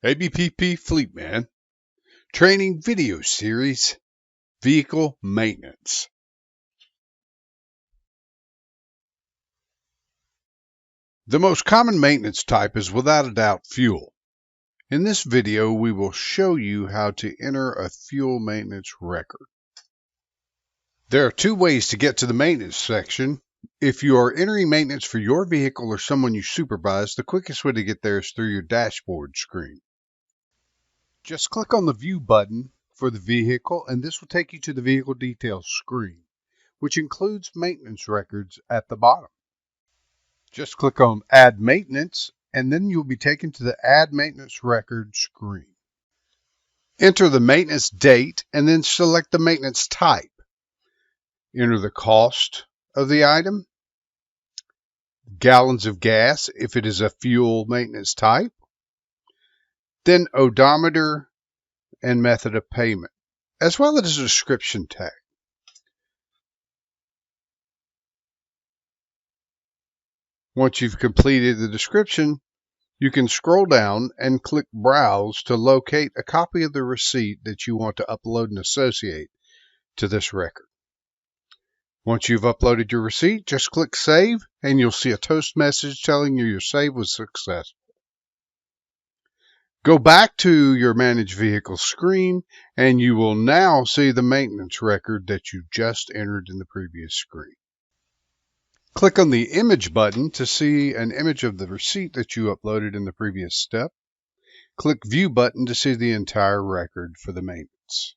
ABPP FleetMan Training Video Series Vehicle Maintenance. The most common maintenance type is without a doubt fuel. In this video, we will show you how to enter a fuel maintenance record. There are two ways to get to the maintenance section. If you are entering maintenance for your vehicle or someone you supervise, the quickest way to get there is through your dashboard screen. Just click on the View button for the vehicle, and this will take you to the Vehicle Details screen, which includes maintenance records at the bottom. Just click on Add Maintenance, and then you'll be taken to the Add Maintenance Record screen. Enter the maintenance date, and then select the maintenance type. Enter the cost of the item, gallons of gas if it is a fuel maintenance type, then odometer and method of payment, as well as a description tag. Once you've completed the description, you can scroll down and click Browse to locate a copy of the receipt that you want to upload and associate to this record. Once you've uploaded your receipt, just click Save, and you'll see a toast message telling you your save was successful. Go back to your Manage Vehicle screen, and you will now see the maintenance record that you just entered in the previous screen. Click on the Image button to see an image of the receipt that you uploaded in the previous step. Click View button to see the entire record for the maintenance.